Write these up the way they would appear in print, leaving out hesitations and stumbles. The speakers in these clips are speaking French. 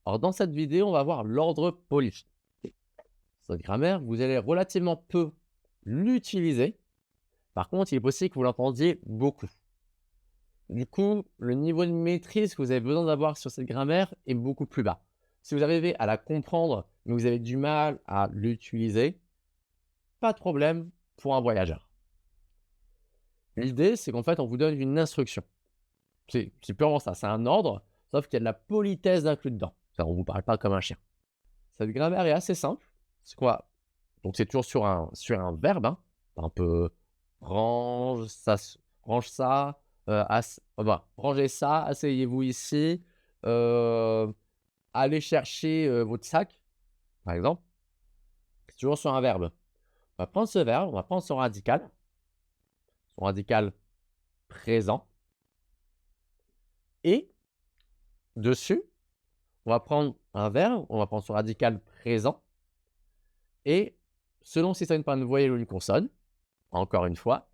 Alors, dans cette vidéo, on va voir l'ordre poli. Cette grammaire, vous allez relativement peu l'utiliser. Par contre, il est possible que vous l'entendiez beaucoup. Du coup, le niveau de maîtrise que vous avez besoin d'avoir sur cette grammaire est beaucoup plus bas. Si vous arrivez à la comprendre, mais vous avez du mal à l'utiliser, pas de problème pour un voyageur. L'idée, c'est qu'en fait, on vous donne une instruction. C'est purement ça, c'est un ordre, sauf qu'il y a de la politesse inclus dedans. Ça, on ne vous parle pas comme un chien. Cette grammaire est assez simple. C'est quoi? Donc, c'est toujours sur un verbe, hein. Un peu range ça, rangez ça, asseyez-vous ici, heu, allez chercher, votre sac, par exemple. C'est toujours sur un verbe. On va prendre ce verbe, on va prendre son radical présent et dessus, on va prendre un verbe, on va prendre son radical présent et selon si ça une par une voyelle ou une consonne, encore une fois,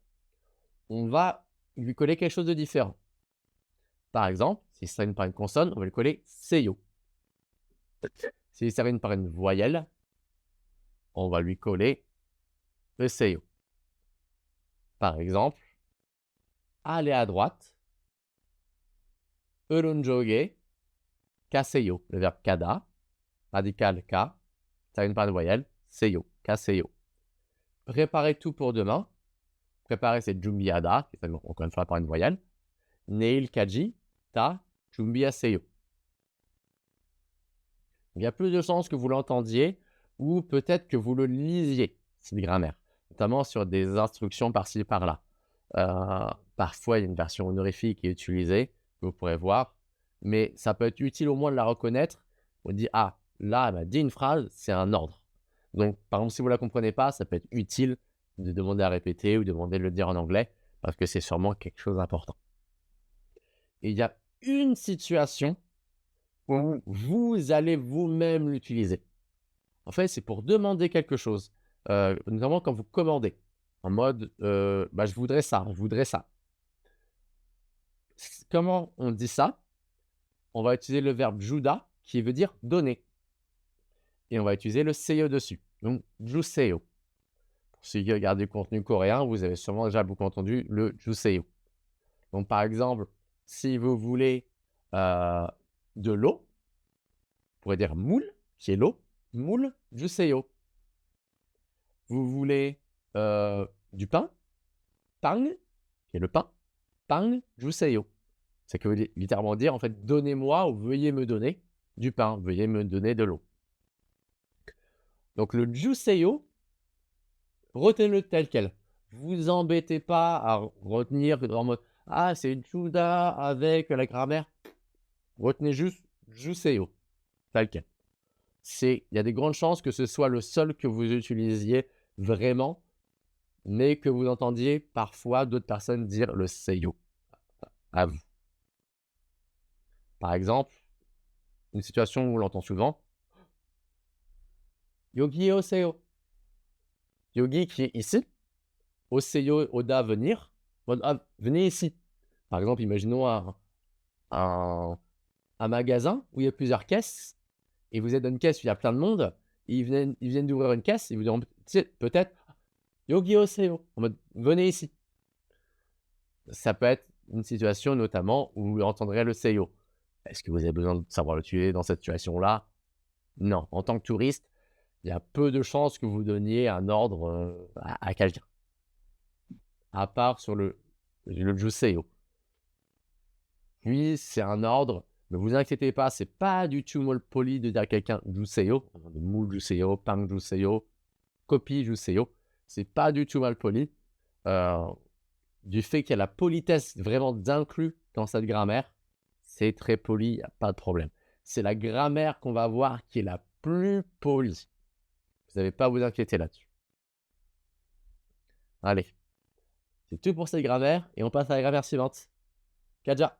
on va lui coller quelque chose de différent. Par exemple, s'il se termine par une consonne, on va lui coller seiyō. S'il se termine par une voyelle, on va lui coller le seiyō. Par exemple, aller à droite, urunjoge, kaseyo. Le verbe kada, radical ka, termine par une voyelle, seiyō, kaseyo. Préparer tout pour demain. Préparer, c'est jumbiada, qui termine encore une fois par une voyelle. Neil kaji, ta, jumbiaseyo. Il y a plus de chances que vous l'entendiez ou peut-être que vous le lisiez, cette grammaire, notamment sur des instructions par-ci par-là. Parfois, il y a une version honorifique qui est utilisée, que vous pourrez voir, mais ça peut être utile au moins de la reconnaître. On dit: «Ah, là, elle m'a dit une phrase, c'est un ordre». Donc, par exemple, si vous ne la comprenez pas, ça peut être utile de demander à répéter ou demander de le dire en anglais parce que c'est sûrement quelque chose d'important. Et il y a une situation où vous allez vous-même l'utiliser. En fait, c'est pour demander quelque chose, notamment quand vous commandez, en mode, «Je voudrais ça, je voudrais ça». Comment on dit ça? On va utiliser le verbe juda qui veut dire donner et on va utiliser le seiyō dessus, donc juseyo. Pour ceux qui regardent du contenu coréen, vous avez sûrement déjà beaucoup entendu le juseyo. Donc par exemple, si vous voulez, de l'eau, vous pourrez dire moule, qui est l'eau, moule juseyo. Vous voulez, du pain, pang, qui est le pain, pang juseyo. Ça veut littéralement dire en fait: «Donnez-moi» ou «Veuillez me donner du pain, veuillez me donner de l'eau». Donc le juseyo, retenez-le tel quel. Vous embêtez pas à retenir en mode: «Ah, c'est juda avec la grammaire». Retenez juste juseyo, tel quel. Il y a des grandes chances que ce soit le seul que vous utilisiez vraiment, mais que vous entendiez parfois d'autres personnes dire le seiyō à vous. Par exemple, une situation où on l'entend souvent: «Yogi oseyo». Yogi qui est ici, oseyo, oda, venir, mode: «Ah, venez ici». Par exemple, imaginons un un magasin où il y a plusieurs caisses et vous êtes dans une caisse où il y a plein de monde, ils viennent d'ouvrir une caisse et vous diront peut-être: «Yogi oseyo», en mode: «Venez ici». Ça peut être une situation notamment où vous entendrez le seiyō. Est-ce que vous avez besoin de savoir le tuer dans cette situation-là? Non. En tant que touriste, il y a peu de chances que vous donniez un ordre, à quelqu'un, à part sur le juseyo. Lui, c'est un ordre, ne vous inquiétez pas, c'est pas du tout mal poli de dire à quelqu'un juseyo, de moule juseyo, pang juseyo, copie juseyo. C'est pas du tout mal poli. Heu, du fait qu'il y a la politesse vraiment d'inclus dans cette grammaire, c'est très poli, il y a pas de problème. C'est la grammaire qu'on va voir qui est la plus polie. Vous n'avez pas à vous inquiéter là-dessus. Allez, c'est tout pour cette grammaire et on passe à la grammaire suivante. Kaja.